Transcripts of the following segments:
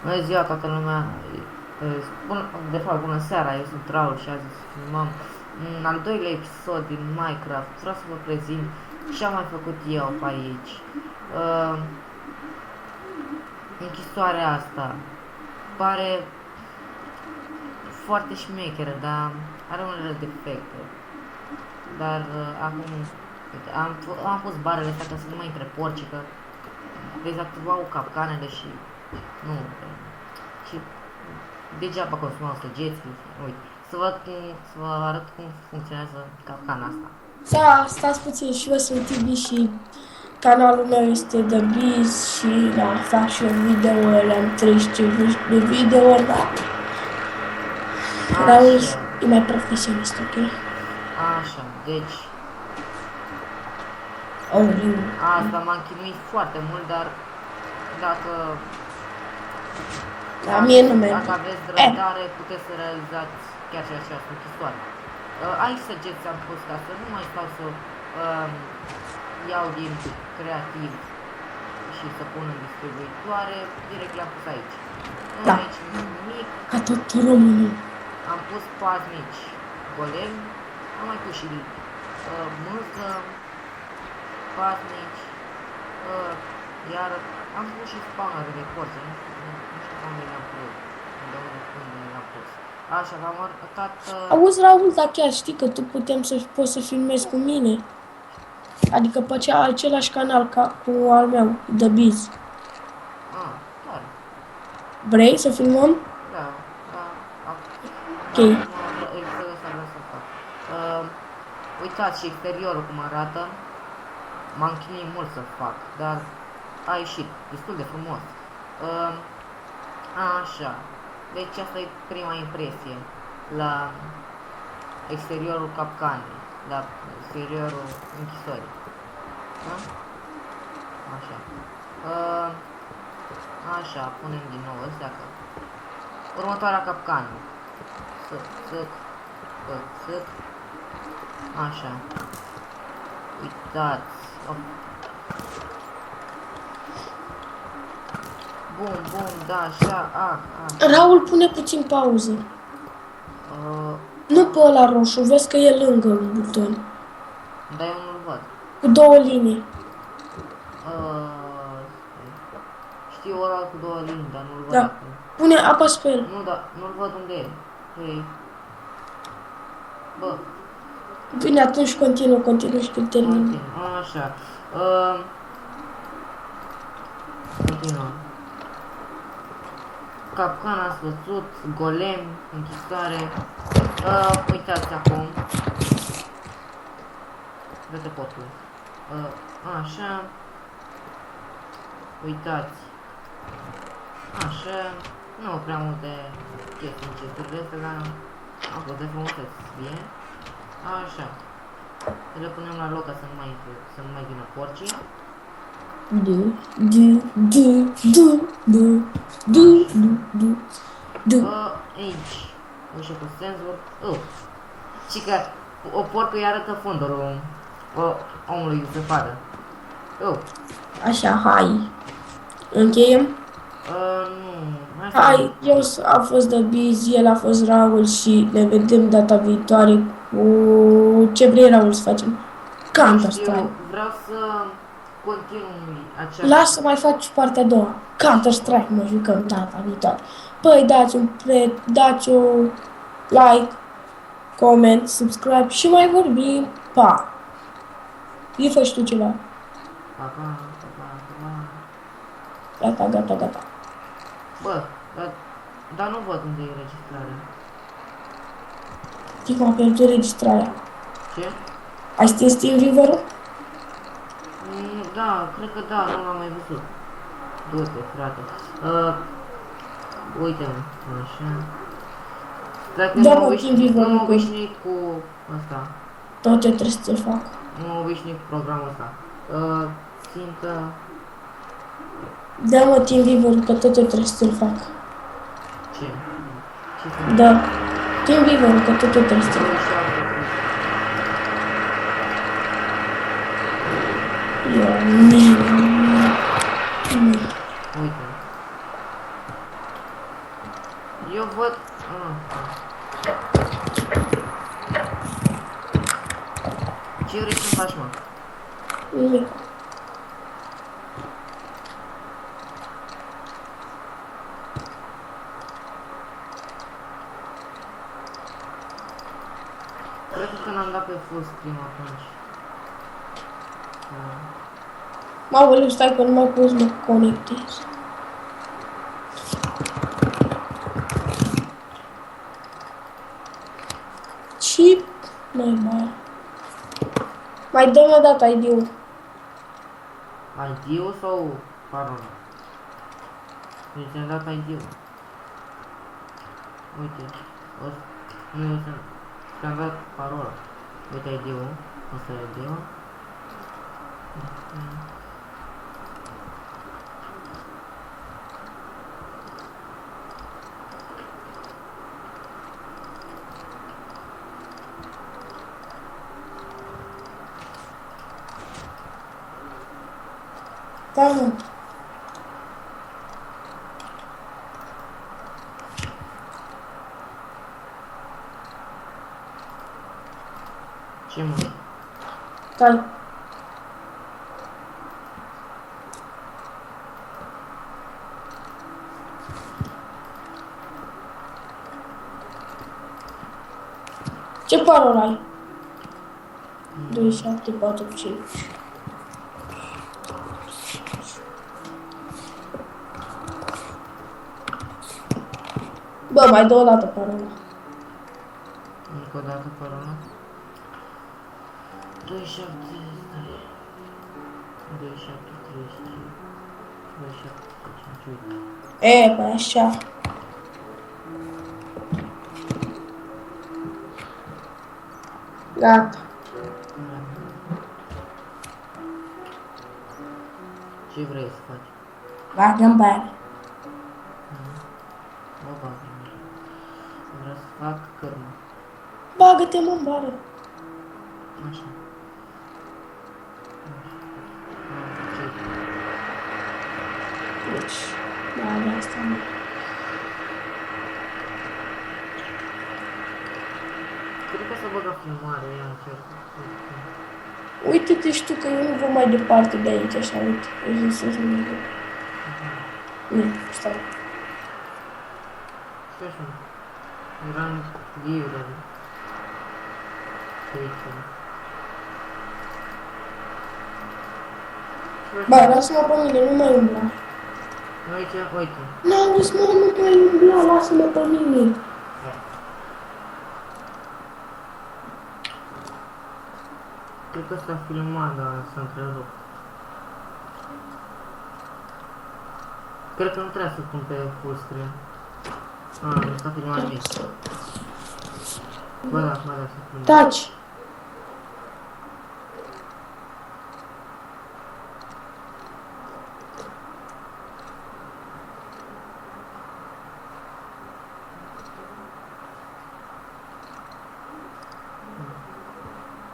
Bună ziua toată lumea, de fapt bună seara, eu sunt Raul și azi filmăm al doilea episod din Minecraft. Vreau să vă prezint ce am mai făcut eu pe aici. Închisoarea asta pare foarte șmecheră, dar are unele defecte. Dar acum uite, am pus barele astea ca să nu mai intre porci, că dezactivau capcanele și nu, și degeaba consumau săgeți. Uite, să vă arăt cum funcționează capcana asta. Da, stați puțin, și eu sunt Tibi și canalul meu este The Biz și da, fac și eu video, am 35 de video, da. Raul Așa, e mai profesionist, ok? așa, deci Oh, asta m-am chinuit foarte mult, dar dacă da, mie nu merge. dacă aveți răbdare, puteți să realizați chiar și această închisoare. Aici săgeți am pus ca să nu mai stau să iau din creativ și să pun în distribuitoare, direct le-am pus aici. Nu Da. aici nimic, Ca tot românul. am pus paznici golem, am mai pus și mâză, paznici, iar am pus și spawner de porți, nu știu unde le-am pus, unde le-am pus. Așa, v-am arătat... Auzi, Raul, dar chiar știi că tu poți să filmezi cu mine? Adică pe același canal ca cu al meu, The Biz. Chiar, Vrei să filmăm? da, Ok. exact asta vreau să fac. Uitați și exteriorul cum arată, m-am chinuit mult să fac, dar a ieșit destul de frumos. Așa, deci asta e prima impresie la exteriorul capcanei, la exteriorul închisorii. Da? Așa. Așa, punem din nou astea că... Următoarea capcană. Țâc. Așa. Uitați. Bum, da, așa, Raul, pune puțin pauză. Nu pe ăla roșu, vezi că e lângă un buton. Dar eu nu-l văd. Cu două linii. Știu ăla cu două linii, dar nu-l văd Da. acum. Pune apăs pe el. Nu, dar nu-l văd unde e. Ei. Bă, Bine, atunci continuă și când termin. continuu. Așa. Continuăm. Capcana ați văzut, golem, închisoare. Uitați acum. Dă-te potul. Așa. Uitați. Așa. Nu prea multe chestii în cesturile astea, dar am fost de frumusețe. Bine. Așa. Le punem la loc ca să nu mai vină porcii. Aici. Ușă cu senzor. Și că o porcă îi arătă fundul omului să vadă. Așa, hai. Încheiem? Nu. Hai, am fost The Biz, el a fost Raul și ne vedem data viitoare cu... Ce vrei, Raul, să facem? Counter-Strike. Vreau să continui această... Lasă să mai faci partea a doua. Counter-Strike, mă jucăm data viitoare. Păi, dați un like, comment, subscribe și mai vorbim. Pa! Îi faci tu ceva. Pa. Gata. Bă, dar nu văd unde e registrarea. Știi cum a pierdut registrarea? Ce? Ai stins TeamViewer-ul? Da, cred că da, nu l-am mai văzut. Du-te, frate. Uite-mă, așa. Stai că Da, nu mă obișnuit cu asta. Tot ce trebuie să fac. Nu mă obișnuit cu programul ăsta. Țintă... Da, mă, TeamViewer-ul, că tot ce trebuie să-l fac. Ce? Da. TeamViewer-ul, că tot ce trebuie să-l fac. Uite. Eu văd... Ce vrei să faci, mă? Nimic. Cred că n-am dat pe full screen atunci. Aoleu, stai că nu mai pot să mă conectez. Și mai dă-mi o dată ID-ul. ID-ul sau parola? Deci ți-am dat ID-ul. Uite, nu ți-am dat parola. Uite ID-ul, ăsta e ID-ul. Da, mă. Ce mă? Stai. Ce parol ai? 2745. Bă, mai dă o dată parola. Încă o dată parola. 27... 2735. 2735, uite. E, păi așa. Gata. Ce vrei să faci? Bagă-mi bani. O bagă. Vreau să fac cărmă. Bagă-te, mă, în bară. Așa. Deci, bagă asta, mă. Cred că s-a băgat filmare, ia încerc. Uite-te și tu că eu nu văd mai departe de aici, așa, uite. Eu zic să nu văd. Nu, stai. Ce așa? Era în livră. De aici. Bă, lasă-mă pe mine, nu mai umbla. Aici, uite. N-auzi, mă, nu mai umbla, lasă-mă pe mine. Cred că s-a filmat, dar s-a întrerupt. Cred că nu trebuie să pun pe full screen. Nu s-a filmat nici. Bă, da, s-a filmat. Taci.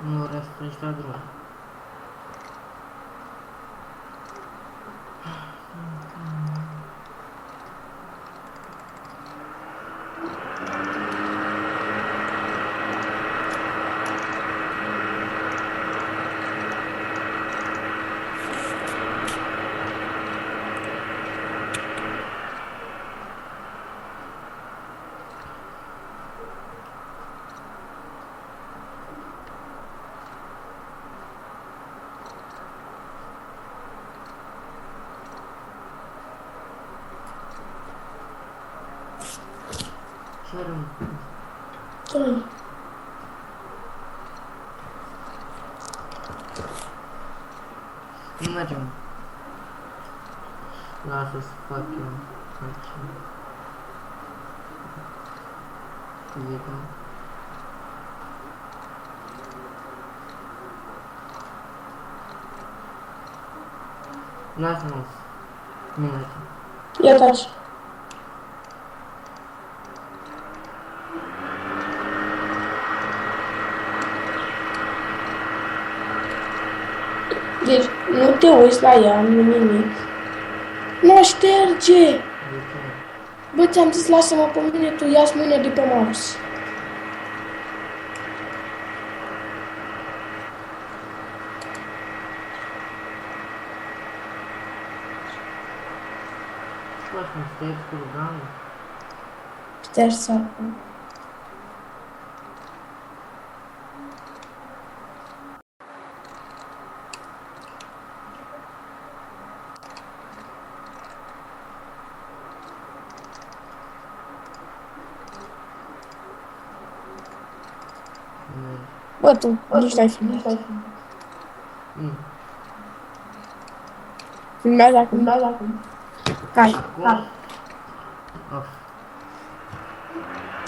Nu răspunzi la drum. Ce rămâne? Ce? Nu mergem. Lasă să fac eu aici. Video. Lasă-mă. Nu mergem. Ia taci. Deci, nu te uiți la ea, nu nimic. Nu șterge! De ce? Bă, ți-am zis, lasă-mă pe mine, tu ia-ți mâna de pe mouse. Ce faci, mă, stai cu rugandul? Ștergi sarcul. Bă, tu nici n-ai filmat. Filmează acum. Hai, Of.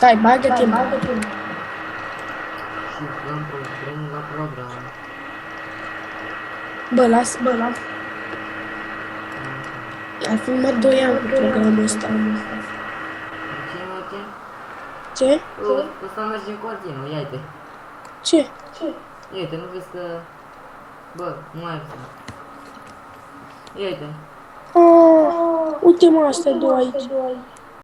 hai, bagă timp. Și dăm drumul la program. Bă, lasă. Ai filmat 2 ani cu programul ăsta. Ce merge? Ce? Ăsta merge în continuu, ia uite. Ce? Ia uite, nu vezi că... Bă, nu mai vezi. Ia uite. Uite mă, astea două aici.